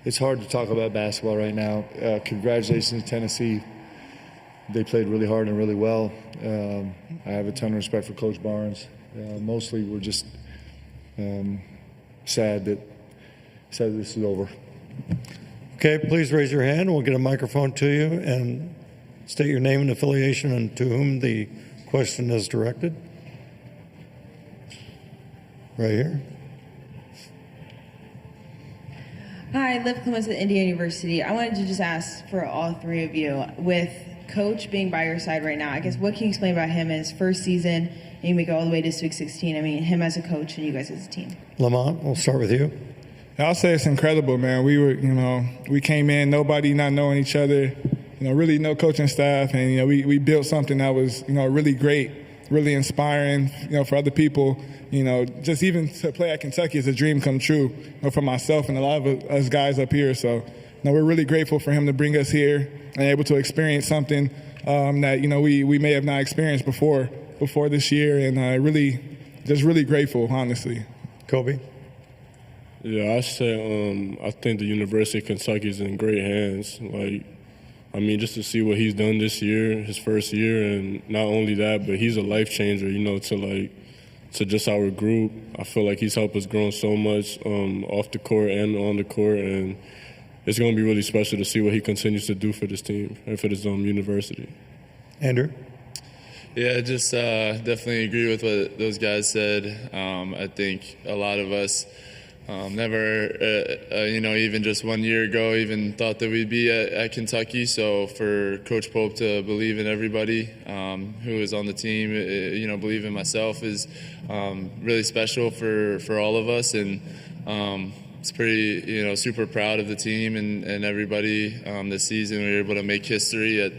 It's hard to talk about basketball right now. Congratulations to Tennessee. They played really hard and really well. I have a ton of respect for Coach Barnes. Mostly we're just sad that this is over. Okay, please raise your hand. We'll get a microphone to you and state your name and affiliation and to whom the question is directed. Right here. Hi, Liv Clements at Indiana University. I wanted to just ask for all three of you, with Coach being by your side right now, I guess what can you explain about him in his first season, and you make it all the way to Sweet 16? I mean, him as a coach and you guys as a team. Lamont, we'll start with you. I'll say it's incredible, man. We came in, nobody not knowing each other, really no coaching staff, and, we built something that was, really great, really inspiring, for other people. Just even to play at Kentucky is a dream come true, for myself and a lot of us guys up here. So, we're really grateful for him to bring us here and able to experience something that, we may have not experienced before this year, and really grateful, honestly. Koby? Yeah, I say I think the University of Kentucky is in great hands. Just to see what he's done this year, his first year, and not only that, but he's a life changer, to just our group. I feel like he's helped us grow so much off the court and on the court, and it's going to be really special to see what he continues to do for this team and for this university. Andrew? Yeah, just definitely agree with what those guys said. I think a lot of us never, even just 1 year ago, even thought that we'd be at Kentucky. So for Coach Pope to believe in everybody who is on the team, believe in myself is really special for all of us. And it's pretty, super proud of the team and everybody this season. We were able to make history at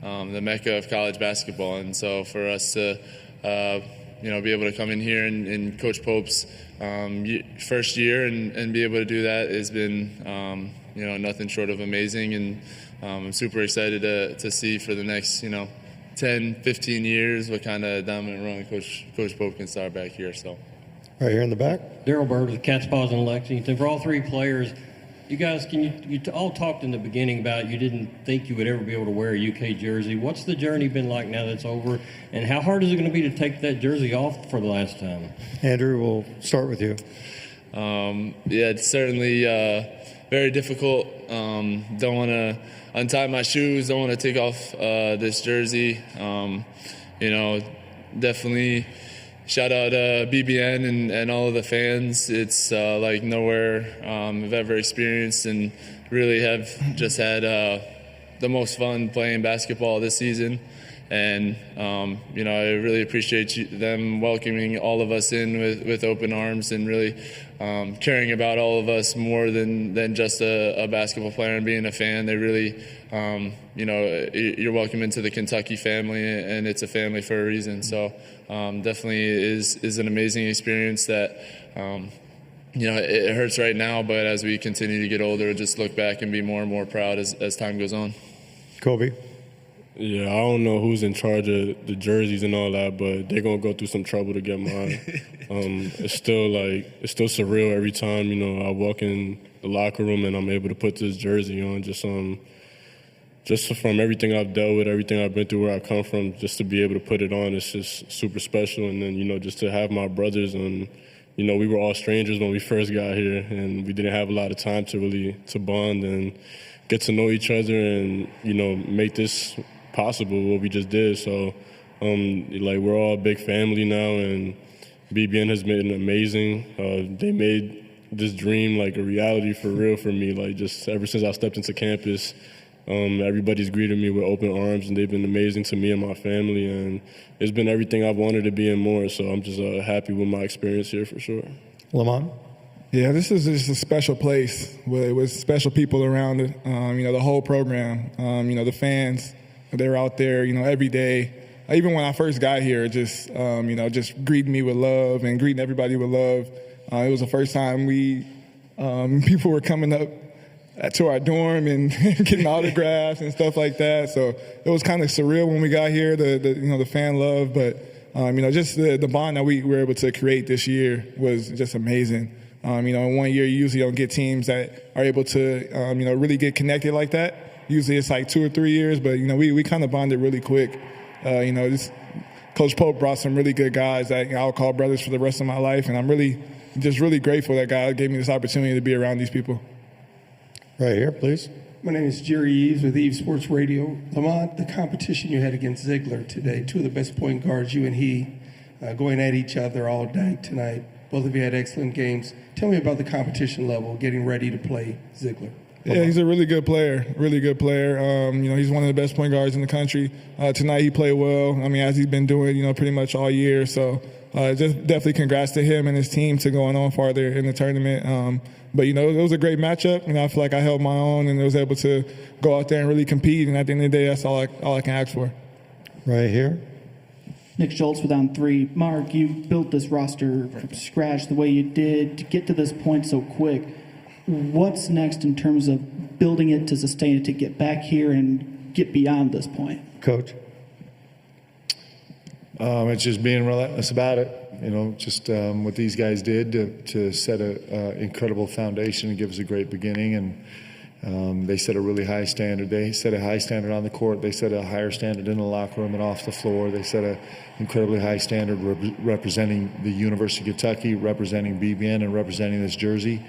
the Mecca of college basketball. And so for us to, be able to come in here and Coach Pope's first year and be able to do that has been, nothing short of amazing. And I'm super excited to see for the next, 10, 15 years what kind of dominant run Coach Pope can start back here. So, right here in the back. Daryl Bird with Cats Paws in Lexington. For all three players, you guys, you all talked in the beginning about you didn't think you would ever be able to wear a UK jersey. What's the journey been like now that's over, and how hard is it going to be to take that jersey off for the last time? Andrew, we'll start with you. It's certainly very difficult. Don't want to untie my shoes, don't want to take off this jersey. Definitely shout out BBN and all of the fans. It's like nowhere I've ever experienced, and really have just had the most fun playing basketball this season. And, I really appreciate them welcoming all of us in with open arms and really caring about all of us more than just a basketball player and being a fan. They really, you're welcome into the Kentucky family, and it's a family for a reason. So definitely is an amazing experience that, it hurts right now, but as we continue to get older, just look back and be more and more proud as time goes on. Koby? Yeah, I don't know who's in charge of the jerseys and all that, but they're going to go through some trouble to get mine. It's still surreal every time, I walk in the locker room and I'm able to put this jersey on. Just from everything I've dealt with, everything I've been through, where I come from, just to be able to put it on, it's just super special. And then, just to have my brothers and, we were all strangers when we first got here, and we didn't have a lot of time to bond and get to know each other and, make this possible, what we just did. So, we're all a big family now, and BBN has been amazing. They made this dream like a reality for real for me. Just ever since I stepped into campus, everybody's greeted me with open arms, and they've been amazing to me and my family, and it's been everything I've wanted to be and more. So I'm just happy with my experience here for sure. Lamont? Yeah, this is just a special place with special people around it. The whole program, the fans, they were out there, every day. Even when I first got here, just greeting me with love and greeting everybody with love. It was the first time people were coming up to our dorm and getting autographs and stuff like that. So it was kind of surreal when we got here, the fan love. But Just the bond that we were able to create this year was just amazing. In 1 year, you usually don't get teams that are able to, really get connected like that. Usually it's like 2 or 3 years, but, we kind of bonded really quick. Coach Pope brought some really good guys that I'll call brothers for the rest of my life, and I'm really grateful that God gave me this opportunity to be around these people. Right here, please. My name is Jerry Eves with Eves Sports Radio. Lamont, the competition you had against Ziegler today, two of the best point guards, you and he, going at each other all night tonight. Both of you had excellent games. Tell me about the competition level, getting ready to play Ziegler. Yeah, he's a really good player, he's one of the best point guards in the country. Tonight he played well, as he's been doing, pretty much all year. So just definitely congrats to him and his team to going on farther in the tournament. But it was a great matchup. I feel like I held my own and was able to go out there and really compete. And at the end of the day, that's all I can ask for. Right here. Nick Schultz with On 3. Mark, you built this roster from scratch the way you did to get to this point so quick. What's next in terms of building it to sustain it, to get back here and get beyond this point? Coach. It's just being relentless about it. What these guys did to set an incredible foundation and give us a great beginning. And they set a really high standard. They set a high standard on the court. They set a higher standard in the locker room and off the floor. They set an incredibly high standard representing the University of Kentucky, representing BBN, and representing this jersey.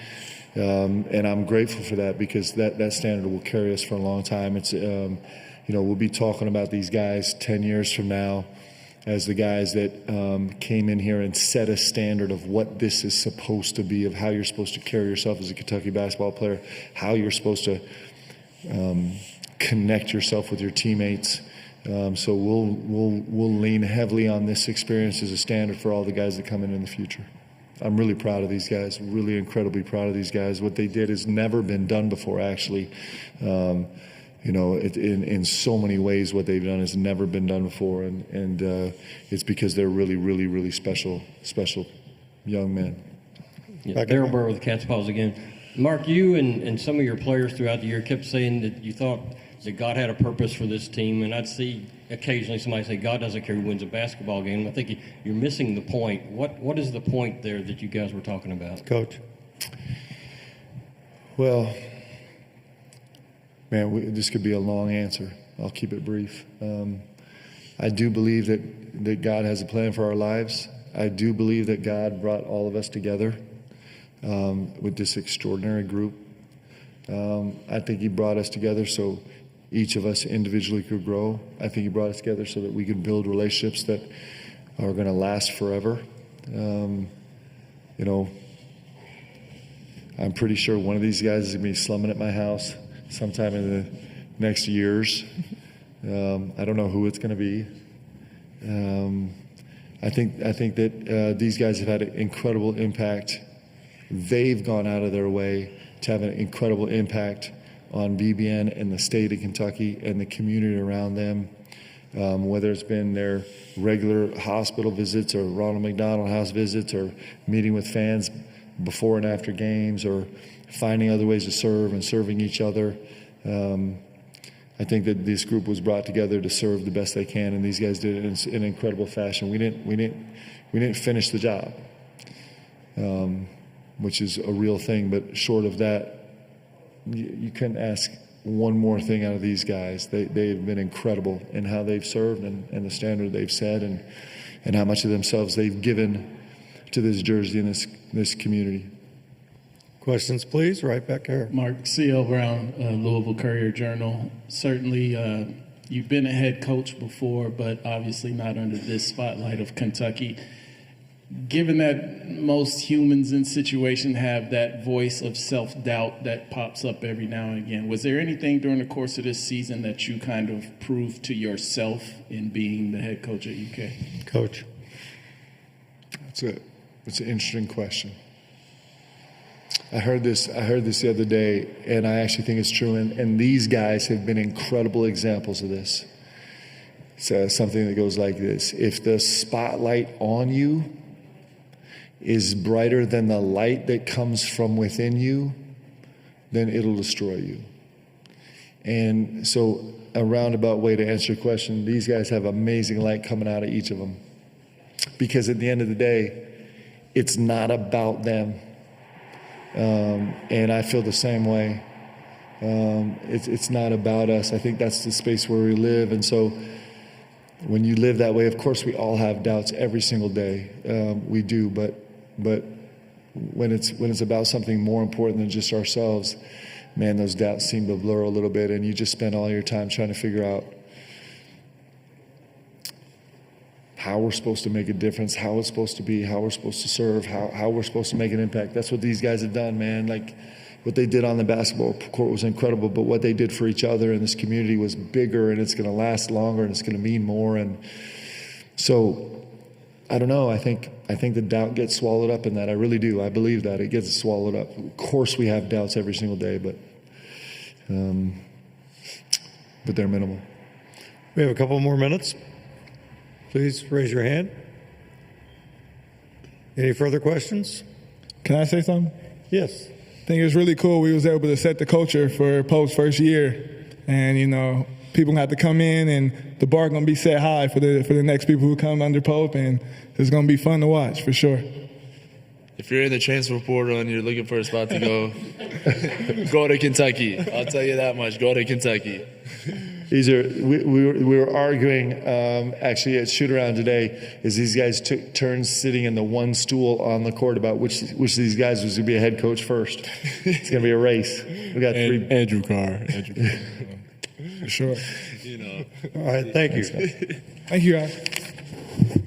And I'm grateful for that because that standard will carry us for a long time. It's, we'll be talking about these guys 10 years from now as the guys that came in here and set a standard of what this is supposed to be, of how you're supposed to carry yourself as a Kentucky basketball player, how you're supposed to connect yourself with your teammates. So we'll lean heavily on this experience as a standard for all the guys that come in the future. I'm really proud of these guys, really incredibly proud of these guys. What they did has never been done before, actually. In so many ways, what they've done has never been done before, and it's because they're really, really, really special young men. Yeah, Daryl Burr with the Cats Paws again. Mark, you and some of your players throughout the year kept saying that you thought that God had a purpose for this team, and I'd see occasionally somebody say God doesn't care who wins a basketball game. I think you're missing the point. What is the point there that you guys were talking about? Coach. Well, man, this could be a long answer. I'll keep it brief. I do believe that God has a plan for our lives. I do believe that God brought all of us together with this extraordinary group. I think he brought us together so each of us individually could grow. I think he brought us together so that we could build relationships that are going to last forever. I'm pretty sure one of these guys is going to be slumming at my house sometime in the next years. I don't know who it's going to be. I think that these guys have had an incredible impact. They've gone out of their way to have an incredible impact on BBN and the state of Kentucky and the community around them, whether it's been their regular hospital visits or Ronald McDonald House visits or meeting with fans before and after games or finding other ways to serve and serving each other. I think that this group was brought together to serve the best they can, and these guys did it in an incredible fashion. We didn't finish the job, which is a real thing. But short of that, you couldn't ask one more thing out of these guys. They've been incredible in how they've served and the standard they've set and how much of themselves they've given to this jersey and this community. Questions, please. Right back here. Mark, C.L. Brown, Louisville Courier-Journal. Certainly, you've been a head coach before, but obviously not under this spotlight of Kentucky. Given that most humans in situation have that voice of self-doubt that pops up every now and again, was there anything during the course of this season that you kind of proved to yourself in being the head coach at UK? Coach. It's an interesting question. I heard this the other day, and I actually think it's true. And these guys have been incredible examples of this. It's something that goes like this: if the spotlight on you is brighter than the light that comes from within you, then it'll destroy you. And so, a roundabout way to answer your question: these guys have amazing light coming out of each of them. because at the end of the day, it's not about them. And I feel the same way. It's not about us. I think that's the space where we live. And so when you live that way, of course, we all have doubts every single day. We do, but when it's about something more important than just ourselves, man, those doubts seem to blur a little bit, and you just spend all your time trying to figure out how we're supposed to make a difference, how it's supposed to be, how we're supposed to serve, how we're supposed to make an impact. That's what these guys have done, man. Like, what they did on the basketball court was incredible, but what they did for each other in this community was bigger, and it's going to last longer, and it's going to mean more. And so, I don't know. I think the doubt gets swallowed up in that. I really do. I believe that it gets swallowed up. Of course, we have doubts every single day, but they're minimal. We have a couple more minutes. Please raise your hand. Any further questions? Can I say something? Yes. I think it was really cool. We was able to set the culture for Pope's first year, and people have to come in, and the bar gonna be set high for the next people who come under Pope, and it's gonna be fun to watch for sure. If you're in the transfer portal and you're looking for a spot to go, go to Kentucky. I'll tell you that much. Go to Kentucky. We were arguing actually at shoot around today as these guys took turns sitting in the one stool on the court about which of these guys was going to be a head coach first. It's going to be a race. We got three. Andrew Carr. For sure. All right. Thank you. Thank you, guys.